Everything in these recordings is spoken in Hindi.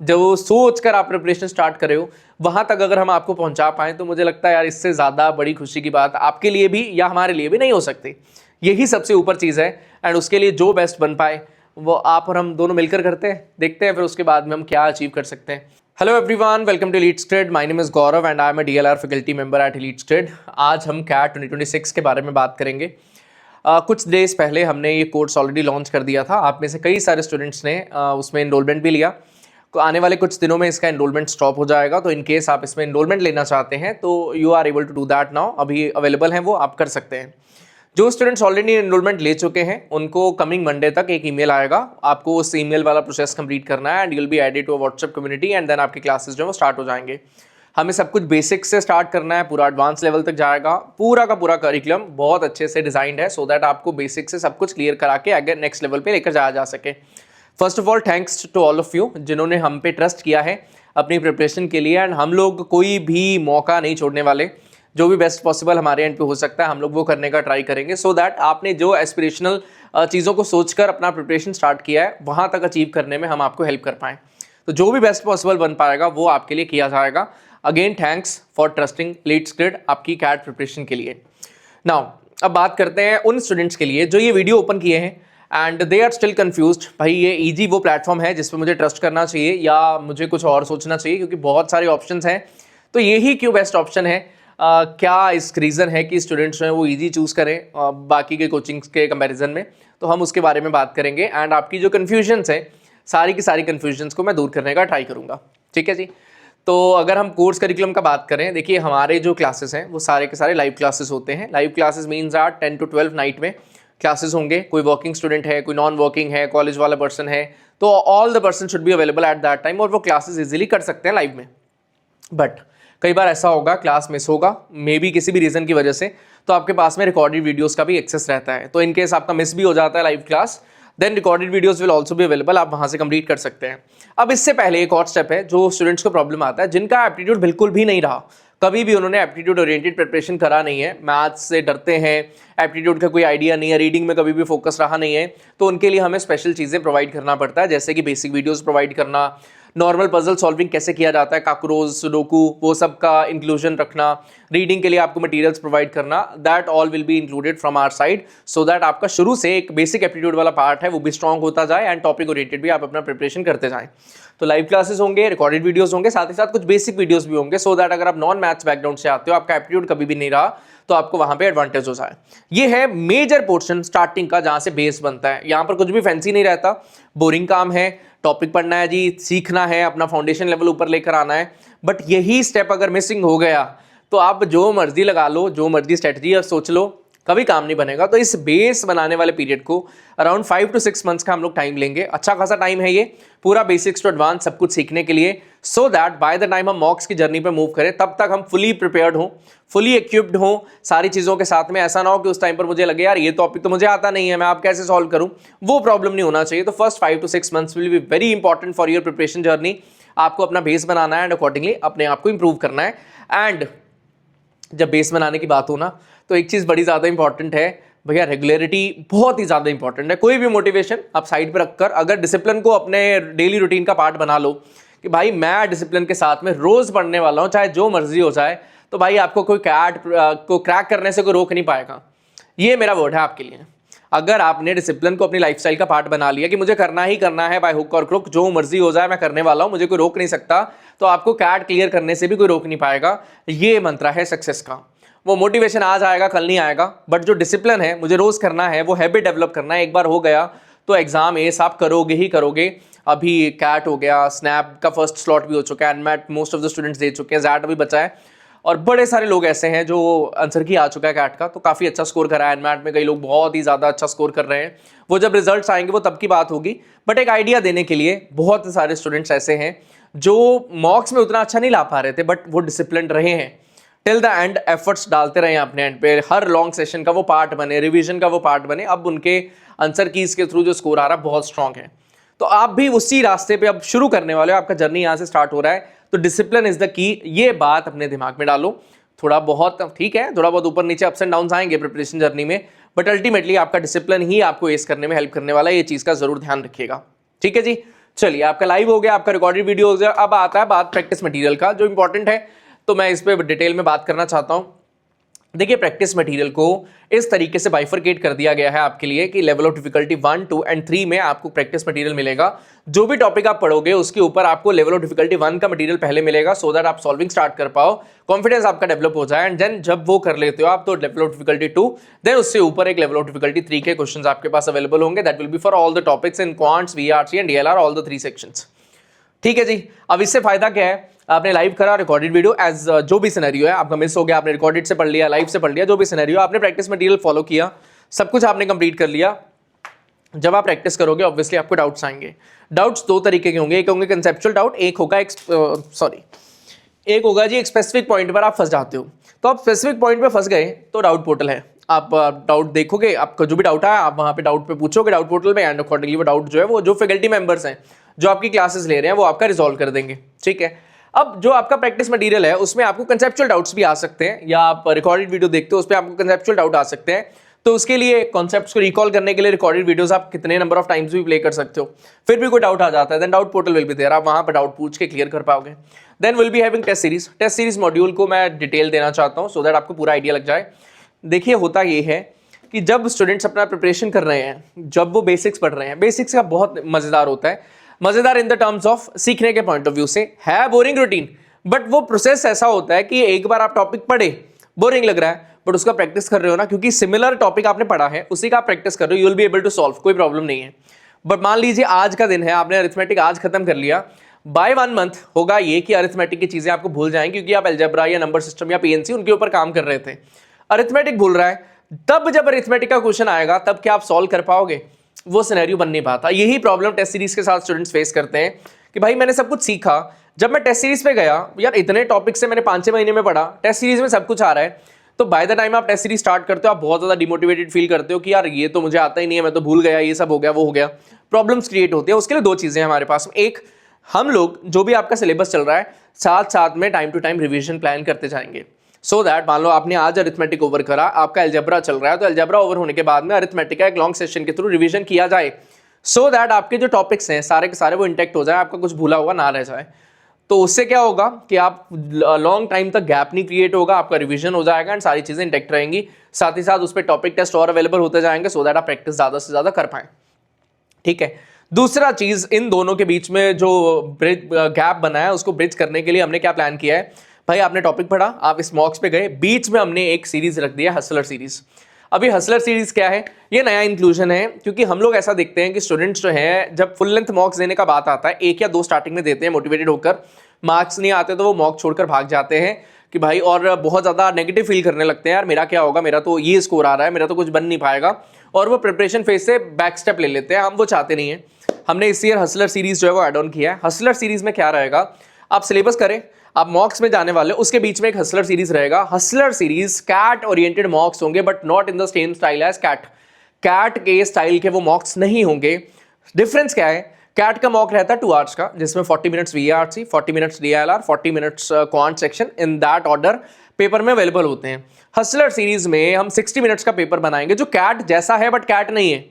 जो सोच कर आप प्रिपरेशन स्टार्ट कर रहे हो वहां तक अगर हम आपको पहुंचा पाए तो मुझे लगता है यार इससे ज़्यादा बड़ी खुशी की बात आपके लिए भी या हमारे लिए भी नहीं हो सकती। यही सबसे ऊपर चीज़ है एंड उसके लिए जो बेस्ट बन पाए वो आप और हम दोनों मिलकर करते हैं, देखते हैं फिर उसके बाद में हम क्या अचीव कर सकते हैं। Hello everyone, welcome to EliteScred। My name is Gaurav and I am a DLR faculty member at EliteScred। आज हम CAT 2026 के बारे में बात करेंगे। कुछ डेज पहले हमने ये कोर्स ऑलरेडी लॉन्च कर दिया था। आप में से कई सारे स्टूडेंट्स ने उसमें एनरोलमेंट भी लिया। तो आने वाले कुछ दिनों में इसका एनरोलमेंट स्टॉप हो जाएगा, तो इन केस आप इसमें एनरोलमेंट लेना चाहते हैं तो you are able to do that now. अभी अवेलेबल है, वो आप कर सकते हैं। जो स्टूडेंट्स ऑलरेडी एनरोलमेंट ले चुके हैं उनको कमिंग मंडे तक एक ईमेल आएगा। आपको उस ईमेल वाला प्रोसेस कंप्लीट करना है and you will be added to a WhatsApp community and then आपकी क्लासेस जो है वो स्टार्ट हो जाएंगे। हमें सब कुछ बेसिक से स्टार्ट करना है, पूरा एडवांस लेवल तक जाएगा। पूरा का पूरा करिकुलम बहुत अच्छे से डिजाइंड है सो दैट आपको बेसिक से सब कुछ क्लियर करा के आगे नेक्स्ट लेवल पे लेकर जाया जा सके। First of all thanks to all of you जिन्होंने हम पे ट्रस्ट किया है अपनी प्रिपरेशन के लिए। एंड हम लोग कोई भी मौका नहीं छोड़ने वाले, जो भी बेस्ट पॉसिबल हमारे एंड पे हो सकता है हम लोग वो करने का ट्राई करेंगे सो दैट आपने जो एस्पिरेशनल चीज़ों को सोचकर अपना प्रिपरेशन स्टार्ट किया है वहाँ तक अचीव करने में हम आपको हेल्प कर पाएँ। तो जो भी बेस्ट पॉसिबल बन पाएगा वो आपके लिए किया जाएगा। Again thanks for trusting EliteScred आपकी CAT प्रिपरेशन के लिए। नाउ अब बात करते हैं उन स्टूडेंट्स के लिए जो ये वीडियो ओपन किए हैं and they are still confused. भाई ये ईजी वो प्लेटफॉर्म है जिस पे मुझे ट्रस्ट करना चाहिए या मुझे कुछ और सोचना चाहिए, क्योंकि बहुत सारे ऑप्शंस हैं तो यही क्यों बेस्ट ऑप्शन है। क्या इस रीज़न है कि स्टूडेंट्स जो हैं वो ईजी चूज़ करें बाकी के कोचिंग्स के कंपैरिजन में, तो हम उसके बारे में बात करेंगे। एंड आपकी जो कन्फ्यूजन्स हैं सारी की सारी कन्फ्यूजन्स को मैं दूर करने का ट्राई करूँगा, ठीक है जी। तो अगर हम कोर्स करिकुलम का बात करें, देखिए हमारे जो क्लासेस हैं वो सारे के सारे लाइव क्लासेस होते हैं। Live classes means are 10 to 12 night में क्लासेस होंगे। कोई वर्किंग स्टूडेंट है, कोई नॉन वर्किंग है, कॉलेज वाला पर्सन है, तो all the person should be available at that time और वो क्लासेस इजीली कर सकते हैं लाइव में। बट कई बार ऐसा होगा क्लास मिस होगा मे बी किसी भी रीज़न की वजह से, तो आपके पास में रिकॉर्डेड वीडियोस का भी एक्सेस रहता है। तो इन केस आपका मिस भी हो जाता है live class, then recorded videos will also be available, आप वहां से कंप्लीट कर सकते हैं। अब इससे पहले एक और स्टेप है जो स्टूडेंट्स को प्रॉब्लम आता है, जिनका एप्टीट्यूड बिल्कुल भी नहीं रहा, कभी भी उन्होंने एप्टीट्यूड ओरिएंटेड प्रिपरेशन करा नहीं है, मैथ्स से डरते हैं, एप्टीट्यूड का कोई आइडिया नहीं है, रीडिंग में कभी भी फोकस रहा नहीं है, तो उनके लिए हमें स्पेशल चीज़ें प्रोवाइड करना पड़ता है, जैसे कि बेसिक वीडियोस प्रोवाइड करना, नॉर्मल पजल सॉल्विंग कैसे किया जाता है, काकरोज, सुडोकू, वो सब का इंक्लूजन रखना, रीडिंग के लिए आपको मटेरियल्स प्रोवाइड करना, that all will be included from our side so that आपका शुरू से एक बेसिक एप्टीट्यूड वाला पार्ट है वो भी स्ट्रॉन्ग होता जाए एंड टॉपिक ओरिएंटेड भी आप अपना प्रिपरेशन करते जाएं। तो लाइव क्लासेस होंगे, रिकॉर्डेड वीडियोस होंगे, साथ ही साथ कुछ बेसिक वीडियोस भी होंगे सो दैट अगर आप नॉन मैथ्स बैकग्राउंड से आते हो, आपका एप्टीट्यूड कभी भी नहीं रहा, तो आपको वहां पे एडवांटेज हो जाए। ये है मेजर पोर्शन स्टार्टिंग का जहां से बेस बनता है। यहां पर कुछ भी फैंसी नहीं रहता, बोरिंग काम है, टॉपिक पढ़ना है जी, सीखना है, अपना फाउंडेशन लेवल ऊपर लेकर आना है। बट यही स्टेप अगर मिसिंग हो गया तो आप जो मर्जी लगा लो, जो मर्जी स्ट्रेटजी सोच लो, कभी काम नहीं बनेगा। तो इस बेस बनाने वाले पीरियड को अराउंड 5 to 6 मंथ्स का हम लोग टाइम लेंगे। अच्छा खासा टाइम है ये पूरा बेसिक्स टू एडवांस सब कुछ सीखने के लिए, so that by the time हम मॉक्स की जर्नी पे मूव करें तब तक हम फुली प्रिपेयर्ड हों, फुली इक्विप्ड हों सारी चीज़ों के साथ में। ऐसा ना हो कि उस टाइम पर मुझे लगे यार ये टॉपिक तो मुझे आता नहीं है, मैं आप कैसे सॉल्व करूं, वो प्रॉब्लम नहीं होना चाहिए। तो first 5 to 6 months will be very important for your preparation journey. आपको अपना बेस बनाना है एंड अकॉर्डिंगली अपने आप को इंप्रूव करना है। एंड जब बेस बनाने की बात हो ना, तो एक चीज़ बड़ी ज़्यादा इंपॉर्टेंट है भैया, रेगुलरिटी बहुत ही ज़्यादा इंपॉर्टेंट है। कोई भी मोटिवेशन आप साइड पे रखकर अगर डिसिप्लिन को अपने डेली रूटीन का पार्ट बना लो कि भाई मैं डिसिप्लिन के साथ में रोज़ पढ़ने वाला हूँ चाहे जो मर्जी हो जाए, तो भाई आपको कोई CAT को क्रैक करने से कोई रोक नहीं पाएगा। ये मेरा वर्ड है आपके लिए। अगर आपने डिसिप्लिन को अपनी लाइफस्टाइल का पार्ट बना लिया कि मुझे करना ही करना है, बाय हुक और क्रुक जो मर्जी हो जाए मैं करने वाला हूँ, मुझे कोई रोक नहीं सकता, तो आपको CAT क्लियर करने से भी कोई रोक नहीं पाएगा। ये मंत्र है सक्सेस का। वो मोटिवेशन आज आएगा कल नहीं आएगा, बट जो डिसिप्लिन है मुझे रोज करना है, वो हैबिट डेवलप करना है, एक बार हो गया तो एग्जाम एस आप करोगे ही करोगे। अभी CAT हो गया, स्नैप का फर्स्ट स्लॉट भी हो चुका है, NMAT most of the students they चुके हैं, जैट अभी बचा है और बड़े सारे लोग ऐसे हैं जो आंसर की आ चुका है CAT का, तो काफ़ी अच्छा स्कोर करा है। एनमैट में कई लोग बहुत ही ज़्यादा अच्छा स्कोर कर रहे हैं, वो जब रिजल्ट्स आएंगे वो तब की बात होगी। बट एक आइडिया देने के लिए बहुत सारे स्टूडेंट्स ऐसे हैं जो मॉक्स में उतना अच्छा नहीं ला पा रहे थे, बट वो डिसिप्लिन रहे हैं, टिल द एंड एफर्ट्स डालते रहे अपने एंड पे, हर लॉन्ग सेशन का वो पार्ट बने, रिवीजन का वो पार्ट बने। अब उनके आंसर कीज के थ्रू जो स्कोर आ रहा है बहुत स्ट्रांग है। तो आप भी उसी रास्ते पे अब शुरू करने वाले हो, आपका जर्नी यहाँ से स्टार्ट हो रहा है, तो डिसिप्लिन इज द की। ये बात अपने दिमाग में डालो। थोड़ा बहुत ठीक है, थोड़ा बहुत ऊपर नीचे अप्स एंड डाउन आएंगे प्रिपरेशन जर्नी में, बट अल्टीमेटली आपका डिसिप्लिन ही आपको एस करने में हेल्प करने वाला है। ये चीज़ का जरूर ध्यान रखिएगा, ठीक है जी। चलिए, आपका लाइव हो गया, आपका रिकॉर्डेड वीडियो हो गया। अब आता है बात प्रैक्टिस मटेरियल का, जो इंपॉर्टेंट है, तो मैं इस पे डिटेल में बात करना चाहता हूं। देखिए, प्रैक्टिस मटेरियल को इस तरीके से बाइफरकेट कर दिया गया है आपके लिए कि लेवल ऑफ डिफिकल्टी 1, 2 एंड 3 में आपको प्रैक्टिस मटेरियल मिलेगा। जो भी टॉपिक आप पढ़ोगे उसके ऊपर आपको लेवल ऑफ डिफिकल्टी 1 का मटेरियल पहले मिलेगा, सो दैट आप सॉल्विंग स्टार्ट कर पाओ, कॉन्फिडेंस आपका डेवलप हो जाए, एंड देन जब वो कर लेते हो आप तो लेवल ऑफ डिफिकल्टी 2, देन उससे ऊपर एक लेवल ऑफ डिफिकल्टी 3 के क्वेश्चंस आपके पास अवेलेबल होंगे। That will be for all the topics in quants, VRC and DLR, all the 3 sections. ठीक है जी। अब इससे फायदा क्या है, आपने लाइव करा रिकॉर्डेड वीडियो, एज जो भी सिनेरियो है आपका मिस हो गया, आपने रिकॉर्डेड से पढ़ लिया, लाइव से पढ़ लिया, जो भी सिनेरियो, आपने प्रैक्टिस मटेरियल फॉलो किया, सब कुछ आपने कंप्लीट कर लिया। जब आप प्रैक्टिस करोगे ऑब्वियसली आपको डाउट्स आएंगे। डाउट्स दो तरीके के होंगे, एक होंगे कंसेप्चुअल डाउट, एक होगा एक होगा जी एक स्पेसिफिक पॉइंट पर आप फंस जाते हो। तो आप स्पेसिफिक पॉइंट पे फंस गए तो डाउट पोर्टल है, आप डाउट देखोगे, आपका जो भी डाउट है आप वहाँ पे डाउट पे पूछोगे डाउट पोर्टल में, एंड अकॉर्डिंगली वो डाउट जो है वो जो फैकल्टी मेंबर्स हैं जो आपकी क्लासेस ले रहे हैं वो आपका रिजॉल्व कर देंगे। ठीक है। अब जो आपका प्रैक्टिस मटेरियल है उसमें आपको कंसेप्चुअल डाउट्स भी आ सकते हैं, या आप रिकॉर्डेड वीडियो देखते हो उस पर आपको कंसेप्चुअल डाउट आ सकते हैं। तो उसके लिए कॉन्सेप्ट्स को रिकॉल करने के लिए रिकॉर्डेड वीडियोस आप कितने नंबर ऑफ टाइम्स भी प्ले कर सकते हो। फिर भी कोई डाउट आ जाता है, then doubt portal will be there, आप वहां पर डाउट पूछ के क्लियर कर पाओगे। Then will be having test series. Test series module को मैं डिटेल देना चाहता हूं सो दैट आपको पूरा आइडिया लग जाए। देखिए, होता ये है कि जब स्टूडेंट्स अपना प्रिपरेशन कर रहे हैं, जब वो बेसिक्स पढ़ रहे हैं, बेसिक्स का बहुत मजेदार होता है, मजेदार इन द टर्म्स ऑफ सीखने के पॉइंट ऑफ व्यू से है बोरिंग रूटीन, बट वो प्रोसेस ऐसा होता है कि एक बार आप टॉपिक पढ़े, बोरिंग लग रहा है, बट उसका प्रैक्टिस कर रहे हो ना, क्योंकि सिमिलर टॉपिक आपने पढ़ा है उसी का आप प्रैक्टिस कर रहे हो, you will be able to solve, कोई प्रॉब्लम नहीं है। बट मान लीजिए आज का दिन है, आपने अरिथमेटिक आज खत्म कर लिया, बाय 1 मंथ होगा ये कि अरिथमेटिक की चीजें आपको भूल जाएंगी, क्योंकि आप अलजेब्रा या नंबर सिस्टम या पीएनसी उनके ऊपर काम कर रहे थे। अरिथमेटिक भूल रहा है, तब जब अरिथमेटिक का क्वेश्चन आएगा तब क्या आप सॉल्व कर पाओगे? वो सिनेरियो बन नहीं पाता। यही प्रॉब्लम टेस्ट सीरीज के साथ स्टूडेंट्स फेस करते हैं कि भाई मैंने सब कुछ सीखा, जब मैं टेस्ट सीरीज पे गया, यार इतने टॉपिक से मैंने 5-6 महीने में पढ़ा, टेस्ट सीरीज में सब कुछ आ रहा है, तो बाय द टाइम आप टेस्ट सीरीज स्टार्ट करते हो आप बहुत ज्यादा डिमोटिवेटेड फील करते हो कि यार ये तो मुझे आता ही नहीं है, मैं तो भूल गया, ये सब हो गया, वो हो गया। प्रॉब्लम्स क्रिएट होती है। उसके लिए दो चीजें हमारे पास, एक हम लोग जो भी आपका सिलेबस चल रहा है साथ साथ में time to time revision plan करते जाएंगे, सो दैट मान लो आपने आज अरिथमेटिक ओवर करा, आपका अलजेब्रा चल रहा है, तो अलजेब्रा ओवर होने के बाद में अरिथमेटिक का एक लॉन्ग सेशन के थ्रू रिवीजन किया जाए, सो दैट आपके जो टॉपिक्स हैं सारे के सारे वो इंटेक्ट हो जाए, आपका कुछ भूला हुआ ना रह जाए। तो उससे क्या होगा कि आप लॉन्ग टाइम तक गैप नहीं क्रिएट होगा, आपका रिवीजन हो जाएगा एंड सारी चीजें इंटेक्ट रहेंगी। साथ ही साथ उस पर टॉपिक टेस्ट और अवेलेबल होते जाएंगे, सो दैट आप प्रैक्टिस ज्यादा से ज्यादा कर पाएं। ठीक है। दूसरा चीज, इन दोनों के बीच में जो गैप बना है उसको ब्रिज करने के लिए हमने क्या प्लान किया है, भाई आपने टॉपिक पढ़ा, आप इस मॉक्स पे गए, बीच में हमने एक सीरीज रख दिया, हसलर सीरीज। अभी हसलर सीरीज क्या है? ये नया इंक्लूजन है, क्योंकि हम लोग ऐसा देखते हैं कि स्टूडेंट्स जो हैं जब फुल लेंथ मॉक्स देने का बात आता है, 1 या 2 स्टार्टिंग में देते हैं मोटिवेटेड होकर, मार्क्स नहीं आते तो वो मॉक छोड़कर भाग जाते हैं कि भाई, और बहुत ज़्यादा नेगेटिव फील करने लगते हैं, यार मेरा क्या होगा, मेरा तो ये स्कोर आ रहा है, मेरा तो कुछ बन नहीं पाएगा, और वो प्रिपरेशन फेज से बैक स्टेप ले लेते हैं। हम वो चाहते नहीं है। हमने इस ईयर हसलर सीरीज जो है वो एड ऑन किया है। हसलर सीरीज में क्या रहेगा, आप सिलेबस करें, आप मॉक्स में जाने वाले, उसके बीच में एक हसलर सीरीज रहेगा। Hustler series CAT oriented mocks होंगे, but not in the same style as CAT. CAT के स्टाइल के वो मॉक्स नहीं होंगे। डिफरेंस क्या है? कैट का मॉक रहता है 2 आवर्स का, जिसमें 40 minutes VRC, 40 minutes DLR, 40 minutes quant section, in that order paper में अवेलेबल होते हैं। हसलर सीरीज में हम 60 मिनट्स का पेपर बनाएंगे जो कैट जैसा है, बट कैट नहीं है।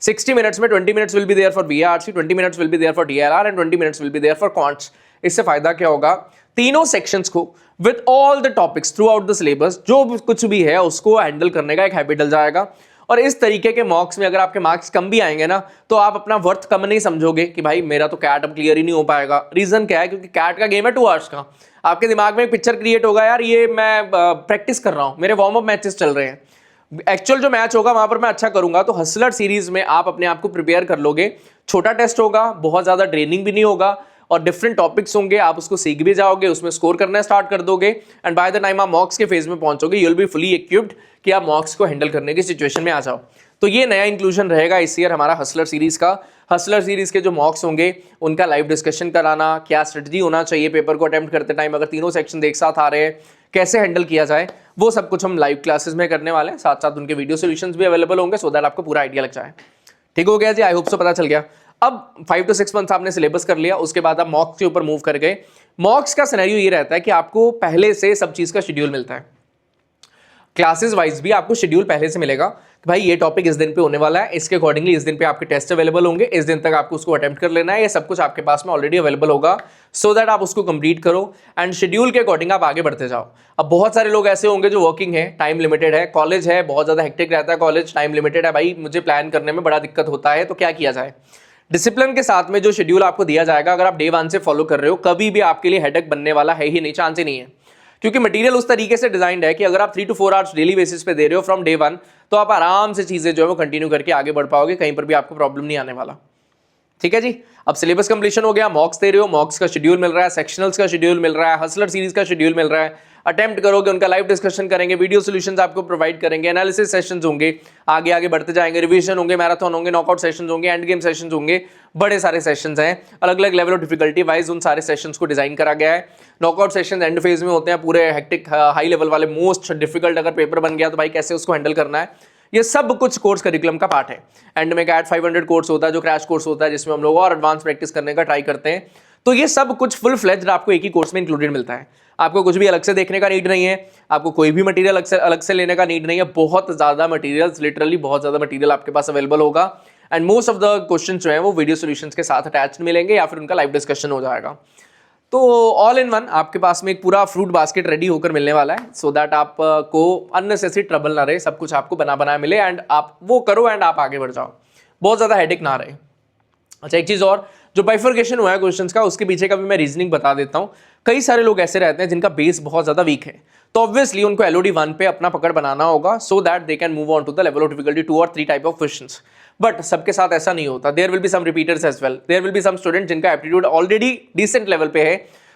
60 मिनट्स में 20 minutes will be there for VRC, 20 minutes will be there for DLR and 20 minutes will be there for quants. इससे फायदा क्या होगा, तीनों सेक्शंस को with all the topics throughout the syllabus, जो कुछ भी है उसको हैंडल करने का एक हैबिट डल जाएगा। और इस तरीके के मॉक्स में अगर आपके मार्क्स कम भी आएंगे ना, तो आप अपना वर्थ कम नहीं समझोगे कि भाई मेरा तो कैट अब क्लियर ही नहीं हो पाएगा। रीजन क्या है? क्योंकि कैट का गेम है 2 आवर्स का। आपके दिमाग में एक पिक्चर क्रिएट होगा, यार ये मैं प्रैक्टिस कर रहा हूं, मेरे वार्म अप मैचेस चल रहे हैं, एक्चुअल जो मैच होगा वहां पर मैं अच्छा करूंगा। तो हसलर सीरीज में आप अपने आप को प्रिपेयर कर लोगे। छोटा टेस्ट होगा, बहुत ज्यादा ट्रेनिंग भी नहीं होगा, और डिफरेंट टॉपिक्स होंगे, आप उसको सीख भी जाओगे, उसमें स्कोर करना स्टार्ट कर दोगे, एंड बाय द टाइम आप मॉक्स के फेज में पहुंचोगे, you will be fully equipped कि आप मॉक्स को हैंडल करने की सिचुएशन में आ जाओ। तो ये नया इंक्लूजन रहेगा इस ईयर हमारा हसलर सीरीज का। हसलर सीरीज के जो मॉक्स होंगे उनका लाइव डिस्कशन कराना, क्या स्ट्रेटजी होना चाहिए पेपर को अटेम्प्ट करते टाइम, अगर तीनों सेक्शन एक साथ आ रहे हैं कैसे हैंडल किया जाए, वो सब कुछ हम लाइव क्लासेस में करने वाले हैं। साथ साथ उनके वीडियो सॉल्यूशंस भी अवेलेबल होंगे, सो दैट आपको पूरा आइडिया लग जाए। ठीक हो गया जी? आई होप सो पता चल गया। अब 5 to 6 मंथ्स आपने सिलेबस कर लिया, उसके बाद आप मॉक्स के ऊपर मूव कर गए। मॉक्स का सिनेरियो ये रहता है कि आपको पहले से सब चीज का शेड्यूल मिलता है, क्लासेस वाइज भी आपको शेड्यूल पहले से मिलेगा। कि भाई ये टॉपिक इस दिन पे होने वाला है, इसके अकॉर्डिंगली इस दिन पे आपके टेस्ट अवेलेबल होंगे, इस दिन तक आपको उसको अटेम्प्ट कर लेना है, ये सब कुछ आपके पास में ऑलरेडी अवेलेबल होगा, सो दैट आप उसको कंप्लीट करो एंड शेड्यूल के अकॉर्डिंग आप आगे बढ़ते जाओ। अब बहुत सारे लोग ऐसे होंगे जो वर्किंग है, टाइम लिमिटेड है, कॉलेज है, बहुत ज़्यादा हेक्टिक रहता है कॉलेज, टाइम लिमिटेड है, भाई मुझे प्लान करने में बड़ा दिक्कत होता है, तो क्या किया जाए? डिसिप्लिन के साथ में जो शेड्यूल आपको दिया जाएगा, अगर आप डे 1 से फॉलो कर रहे हो, कभी भी आपके लिए हेडेक बनने वाला है ही नहीं, चांस ही नहीं है, क्योंकि मटेरियल उस तरीके से डिजाइंड है कि अगर आप 3 to 4 आवर्स डेली बेसिस पे दे रहे हो फ्रॉम डे 1, तो आप आराम से चीजें जो है वो कंटिन्यू करके आगे बढ़ पाओगे, कहीं पर भी आपको प्रॉब्लम नहीं आने वाला। ठीक है जी। अब सिलेबस कंप्लीशन हो गया, मॉक्स दे रहे हो, मॉक्स का शेड्यूल मिल रहा है, सेक्शनल्स का शेड्यूल मिल रहा है, हसलर सीरीज का शेड्यूल मिल रहा है, अटेम्प्ट करोगे, उनका लाइव डिस्कशन करेंगे, वीडियो सॉल्यूशंस आपको प्रोवाइड करेंगे, एनालिसिस सेशंस होंगे, आगे आगे बढ़ते जाएंगे, रिवीजन होंगे, मैराथन होंगे, नॉकआउट सेशंस होंगे, एंड गेम सेशंस होंगे, बड़े सारे सेशंस हैं, अलग अलग लेवल ऑफ डिफिकल्टी वाइज उन सारे सेशंस को डिजाइन करा गया है। नॉकआउट सेशन एंड फेज में होते हैं, पूरे हेक्टिक हाई लेवल वाले, मोस्ट डिफिकल्ट अगर पेपर बन गया तो भाई कैसे उसको हैंडल करना है, ये सब कुछ कोर्स करिकुलम का पार्ट है। एंड में कैट 500 कोर्स होता है जो क्रैश कोर्स होता है, जिसमें हम लोग और एडवांस प्रैक्टिस करने का ट्राई करते हैं। तो ये सब कुछ फुल फ्लेज्ड आपको एक ही कोर्स में इंक्लूडेड मिलता है, आपको कुछ भी अलग से देखने का नीड नहीं है, आपको कोई भी मटेरियल अलग से लेने का नीड नहीं है। बहुत ज़्यादा मटेरियल्स, लिटरली बहुत ज़्यादा मटेरियल आपके पास अवेलेबल होगा and most of the question जो है वो वीडियो सॉल्यूशंस के साथ अटैच्ड मिलेंगे या फिर उनका लाइव डिस्कशन हो जाएगा। तो ऑल इन वन आपके पास में एक पूरा फ्रूट बास्केट रेडी होकर मिलने वाला है, सो दैट आप को अननेसेसरी ट्रबल ना रहे, सब कुछ आपको बना बनाया मिले एंड आप वो करो एंड आप आगे बढ़ जाओ, बहुत ज़्यादा हेडेक ना रहे। अच्छा, एक चीज़ और, जो बाइफर्केशन हुआ है क्वेश्चंस का, उसके पीछे का भी मैं रीजनिंग बता देता हूँ। कई सारे लोग ऐसे रहते हैं जिनका बेस बहुत ज़्यादा वीक है, तो ऑब्वियसली उनको LOD 1 पे अपना पकड़ बनाना होगा, so that they can move on to the level of difficulty 2 और 3 टाइप ऑफ क्वेश्चंस। बट सबके साथ ऐसा नहीं होता, there will be some repeaters as well, there will be some student जिनका एप्टीट्यूड ऑलरेडी डिसेंट लेवल पे है,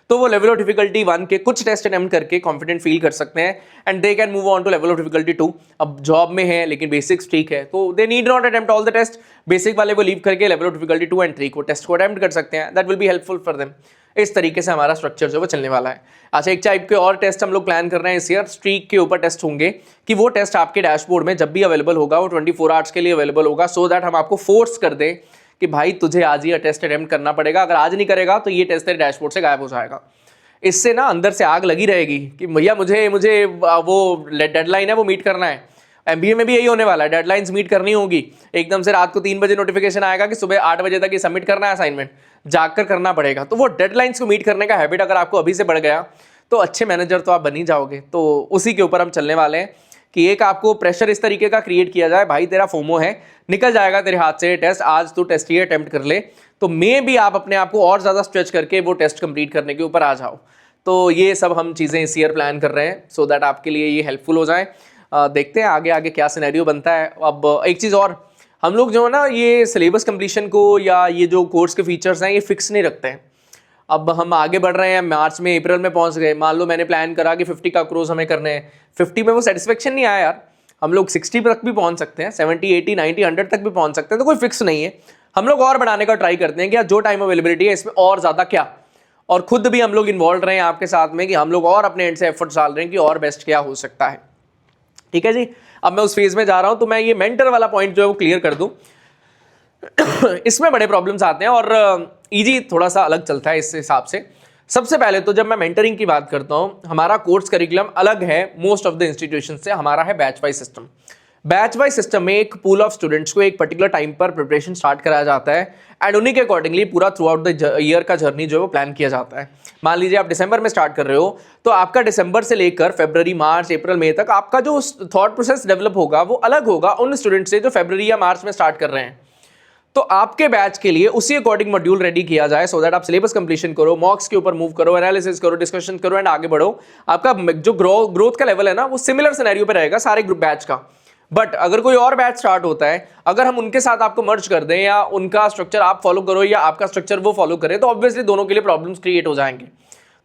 तो वो लेवल ऑफ डिफिकल्टी 1 के कुछ टेस्ट अटेम्प्ट करके कॉन्फिडेंट फील कर सकते हैं and they can move on to level of difficulty 2। अब जॉब में है लेकिन बेसिक्स ठीक है, तो they need not attempt all the test, basic वाले को लीव करके लेवल ऑफ डिफिकल्टी 2 एंड 3 को टेस्ट को अटेम्प्ट कर सकते हैं, that will be helpful for them. इस तरीके से हमारा स्ट्रक्चर जो वो चलने वाला है। अच्छा, एक टाइप के और टेस्ट हम लोग प्लान कर रहे हैं इस ईयर, स्ट्रीक के ऊपर टेस्ट होंगे, कि वो टेस्ट आपके डैशबोर्ड में जब भी अवेलेबल होगा वो 24 आवर्स के लिए अवेलेबल होगा, सो दैट हम आपको फोर्स कर दें कि भाई तुझे आज ही टेस्ट अटेम्प्ट करना पड़ेगा, अगर आज नहीं करेगा तो ये टेस्ट तेरे डैशबोर्ड से गायब हो जाएगा। इससे ना अंदर से आग लगी रहेगी कि भैया मुझे वो डेडलाइन है वो मीट करना है। MBA में भी यही होने वाला है, डेडलाइंस मीट करनी होगी, एकदम से रात को 3 बजे नोटिफिकेशन आएगा कि सुबह 8 बजे तक ये सबमिट करना है असाइनमेंट, जाकर करना पड़ेगा। तो वो डेडलाइंस को मीट करने का हैबिट अगर आपको अभी से बढ़ गया तो अच्छे मैनेजर तो आप बन ही जाओगे। तो उसी के ऊपर हम चलने वाले हैं कि एक आपको प्रेशर इस तरीके का क्रिएट किया जाए, भाई तेरा फोमो है, निकल जाएगा तेरे हाथ से टेस्ट, आज तू टेस्ट ये अटेम्प्ट कर ले, तो मे भी आप अपने आप को और ज़्यादा स्ट्रेच करके वो टेस्ट कंप्लीट करने के ऊपर आ जाओ। तो ये सब हम चीज़ें इस ईयर प्लान कर रहे हैं, सो दैट आपके लिए ये हेल्पफुल हो जाए। देखते हैं आगे आगे क्या सिनेरियो बनता है। अब एक चीज़ और, हम लोग जो है ना ये सिलेबस कंप्लीशन को या ये जो कोर्स के फीचर्स हैं ये फिक्स नहीं रखते हैं। अब हम आगे बढ़ रहे हैं, मार्च में अप्रैल में पहुंच गए, मान लो मैंने प्लान करा कि 50 का क्रोज हमें करने हैं, 50 में वो सेटिस्फेक्शन नहीं आया यार, हम लोग 60 तक भी पहुंच सकते हैं, 70 80 90 100 तक भी पहुंच सकते हैं, तो कोई फिक्स नहीं है। हम लोग और बढ़ाने का ट्राई करते हैं कि जो टाइम अवेलेबिलिटी है इसमें और ज़्यादा क्या, और खुद भी हम लोग इन्वॉल्व रहे हैं आपके साथ में कि हम लोग और अपने एंड से एफर्ट्स डाल रहे हैं कि और बेस्ट क्या हो सकता है। ठीक है जी। अब मैं उस फेज में जा रहा हूं, तो मैं ये मेंटर वाला पॉइंट जो है वो क्लियर कर दूं। इसमें बड़े प्रॉब्लम्स आते हैं और इजी थोड़ा सा अलग चलता है इस हिसाब से। सबसे पहले तो जब मैं मेंटरिंग की बात करता हूं, हमारा कोर्स करिकुलम अलग है मोस्ट ऑफ द इंस्टीट्यूशन से, हमारा है batch wise system. Batch wise system में एक पूल ऑफ स्टूडेंट्स को एक पर्टिकुलर टाइम पर प्रिपरेशन स्टार्ट कराया जाता है एंड उन्हीं के अकॉर्डिंगली पूरा थ्रू आउट द ईयर का जर्नी जो है वो प्लान किया जाता है। मान लीजिए आप दिसंबर में स्टार्ट कर रहे हो, तो आपका दिसंबर से लेकर फरवरी मार्च अप्रैल मई तक आपका जो थॉट प्रोसेस डेवलप होगा वो अलग होगा उन स्टूडेंट से जो फरवरी या मार्च में स्टार्ट कर रहे हैं। तो आपके बैच के लिए उसी अकॉर्डिंग मॉड्यूल रेडी किया जाए, सो दैट आप सिलेबस कंप्लीशन करो, मॉक्स के ऊपर मूव करो, एनालिसिस करो, डिस्कशन करो एंड आगे बढ़ो। आपका जो ग्रोथ का लेवल है ना वो सिमिलर सिनेरियो पे रहेगा सारे ग्रुप बैच का। बट अगर कोई और बैच स्टार्ट होता है, अगर हम उनके साथ आपको मर्ज कर दें या उनका स्ट्रक्चर आप फॉलो करो या आपका स्ट्रक्चर वो फॉलो करे, तो ऑब्वियसली दोनों के लिए प्रॉब्लम्स क्रिएट हो जाएंगे।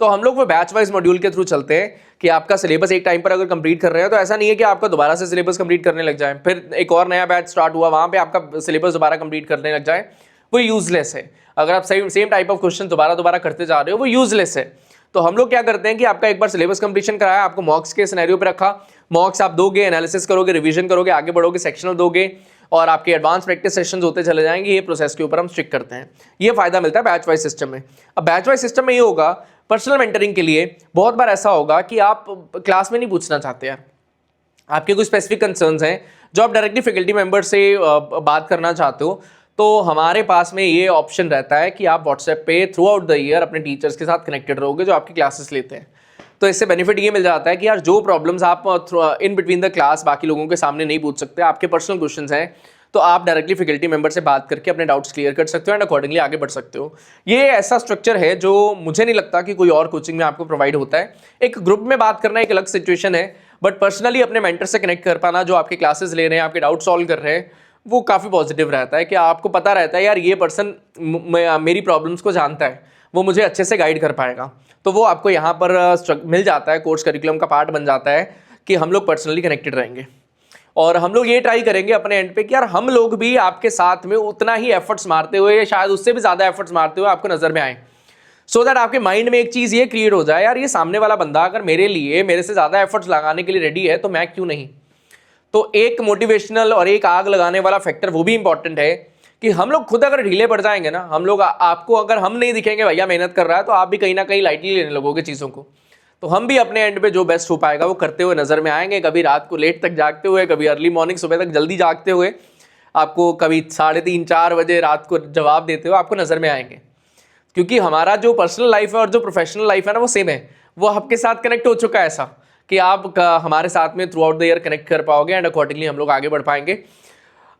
तो हम लोग वो बैच वाइज मॉड्यूल के थ्रू चलते हैं कि आपका सिलेबस एक टाइम पर अगर कंप्लीट कर रहे हैं तो ऐसा नहीं है कि आपका दोबारा से सिलेबस कंप्लीट करने लग जाए, फिर एक और नया बैच स्टार्ट हुआ वहां पे आपका सिलेबस दोबारा कंप्लीट करने लग जाए, वो यूजलेस है। अगर आप सेम टाइप ऑफ क्वेश्चन दोबारा करते जा रहे हो वो यूजलेस है। तो हम लोग क्या करते हैं कि आपका एक बार सिलेबस कंप्लीशन कराया, आपको मॉक्स के सिनेरियो पे रखा, मॉक्स आप दोगे, एनालिसिस करोगे, रिवीजन करोगे, आगे बढ़ोगे, सेक्शनल दोगे और आपके एडवांस प्रैक्टिस सेशंस होते चले जाएंगे। ये प्रोसेस के ऊपर हम स्टिक करते हैं, ये फायदा मिलता है बैच वाइज सिस्टम में। अब बैच वाइज सिस्टम में ये होगा, पर्सनल मेंटरिंग के लिए बहुत बार ऐसा होगा कि आप क्लास में नहीं पूछना चाहते यार, आपके कुछ स्पेसिफिक कंसर्न्स हैं जो आप डायरेक्टली फैकल्टी मेंबर से बात करना चाहते हो, तो हमारे पास में ये ऑप्शन रहता है कि आप व्हाट्सएप पे थ्रू आउट द ईयर अपने टीचर्स के साथ कनेक्टेड रहोगे जो आपकी क्लासेस लेते हैं। तो इससे बेनिफिट ये मिल जाता है कि यार जो प्रॉब्लम्स आप इन बिटवीन द क्लास बाकी लोगों के सामने नहीं पूछ सकते, आपके पर्सनल क्वेश्चंस हैं, तो आप डायरेक्टली फैकल्टी मेंबर से बात करके अपने डाउट्स क्लियर कर सकते हो एंड अकॉर्डिंगली आगे बढ़ सकते हो। ये ऐसा स्ट्रक्चर है जो मुझे नहीं लगता कि कोई और कोचिंग में आपको प्रोवाइड होता है। एक ग्रुप में बात करना एक अलग सिचुएशन है, बट पर्सनली अपने मेंटर से कनेक्ट कर पाना, जो आपके क्लासेस ले रहे हैं, आपके डाउट सॉल्व कर रहे हैं, वो काफ़ी पॉजिटिव रहता है कि आपको पता रहता है यार ये पर्सन मेरी प्रॉब्लम्स को जानता है, वो मुझे अच्छे से गाइड कर पाएगा। तो वो आपको यहाँ पर मिल जाता है, कोर्स करिकुलम का पार्ट बन जाता है कि हम लोग पर्सनली कनेक्टेड रहेंगे और हम लोग ये ट्राई करेंगे अपने एंड पे कि यार हम लोग भी आपके साथ में उतना ही एफर्ट्स मारते हुए, शायद उससे भी ज़्यादा एफर्ट्स मारते हुए आपको नज़र में आए, सो दैट आपके माइंड में एक चीज़ ये क्रिएट हो जाए, यार ये सामने वाला बंदा अगर मेरे लिए मेरे से ज़्यादा एफर्ट्स लगाने के लिए रेडी है तो मैं क्यों नहीं। तो एक मोटिवेशनल और एक आग लगाने वाला फैक्टर वो भी इंपॉर्टेंट है कि हम लोग खुद अगर ढीले पड़ जाएंगे ना, हम लोग आपको अगर हम नहीं दिखेंगे भैया मेहनत कर रहा है, तो आप भी कहीं ना कहीं लाइटली लेने लगोगे चीज़ों को। तो हम भी अपने एंड पे जो बेस्ट हो पाएगा वो करते हुए नज़र में आएंगे, कभी रात को लेट तक जागते हुए, कभी अर्ली मॉर्निंग सुबह तक जल्दी जागते हुए, आपको कभी 3:30-4 बजे रात को जवाब देते हुए आपको नज़र में आएंगे। क्योंकि हमारा जो पर्सनल लाइफ है और जो प्रोफेशनल लाइफ है ना वो सेम है, वो आपके साथ कनेक्ट हो चुका है ऐसा कि आप हमारे साथ में through out the year connect कर पाओगे एंड अकॉर्डिंगली हम लोग आगे बढ़ पाएंगे।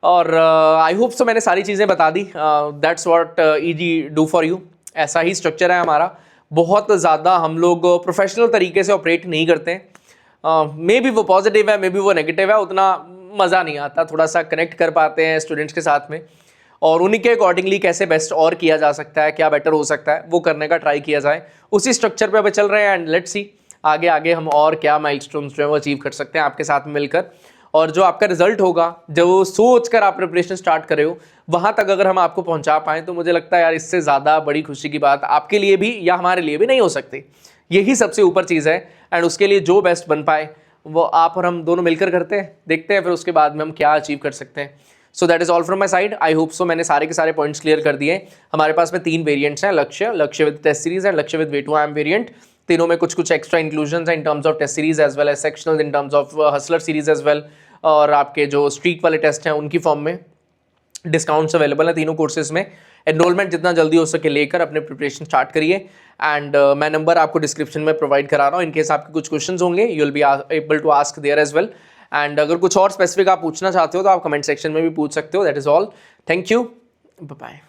और आई होप सो मैंने सारी चीज़ें बता दी। That's what easy do for you. ऐसा ही स्ट्रक्चर है हमारा। बहुत ज़्यादा हम लोग प्रोफेशनल तरीके से ऑपरेट नहीं करते हैं। मे बी वो पॉजिटिव है, मे बी वो नेगेटिव है, उतना मज़ा नहीं आता। थोड़ा सा कनेक्ट कर पाते हैं स्टूडेंट्स के साथ में और उन्हीं के अकॉर्डिंगली कैसे बेस्ट और किया जा सकता है, क्या बेटर हो सकता है, वो करने का ट्राई किया जाए। उसी स्ट्रक्चर पे अब चल रहे हैं एंड लेट्स सी आगे आगे हम और क्या माइलस्टोन्स जो है वो अचीव कर सकते हैं आपके साथ में मिलकर। और जो आपका रिजल्ट होगा, जो सोच कर आप प्रिपरेशन स्टार्ट कर रहे हो, वहाँ तक अगर हम आपको पहुँचा पाएँ तो मुझे लगता है यार इससे ज़्यादा बड़ी खुशी की बात आपके लिए भी या हमारे लिए भी नहीं हो सकती। यही सबसे ऊपर चीज़ है एंड उसके लिए जो बेस्ट बन पाए वो आप और हम दोनों मिलकर करते हैं, देखते हैं फिर उसके बाद में हम क्या अचीव कर सकते हैं। So that is all from my side. I hope so मैंने सारे के सारे पॉइंट्स क्लियर कर दिए। हमारे पास में 3 वेरिएंट्स हैं, Lakshya with test series and Lakshya with way to IIM variant. तीनों में कुछ कुछ एक्स्ट्रा इंक्लूजन है in terms of test series as well as sectional, in terms of hustler series as well. और आपके जो स्ट्रीक वाले टेस्ट हैं उनकी फॉर्म में डिस्काउंट्स अवेलेबल है तीनों कोर्सेज में। एनरोलमेंट जितना जल्दी हो सके लेकर अपने प्रिपरेशन स्टार्ट करिए एंड मैं नंबर आपको डिस्क्रिप्शन में प्रोवाइड करा रहा हूँ। इनकेस आपके कुछ क्वेश्चन होंगे you will be able to ask there as well. And अगर कुछ और स्पेसिफिक आप पूछना चाहते हो तो आप कमेंट सेक्शन में भी पूछ सकते हो। That is all. Thank you, bye bye.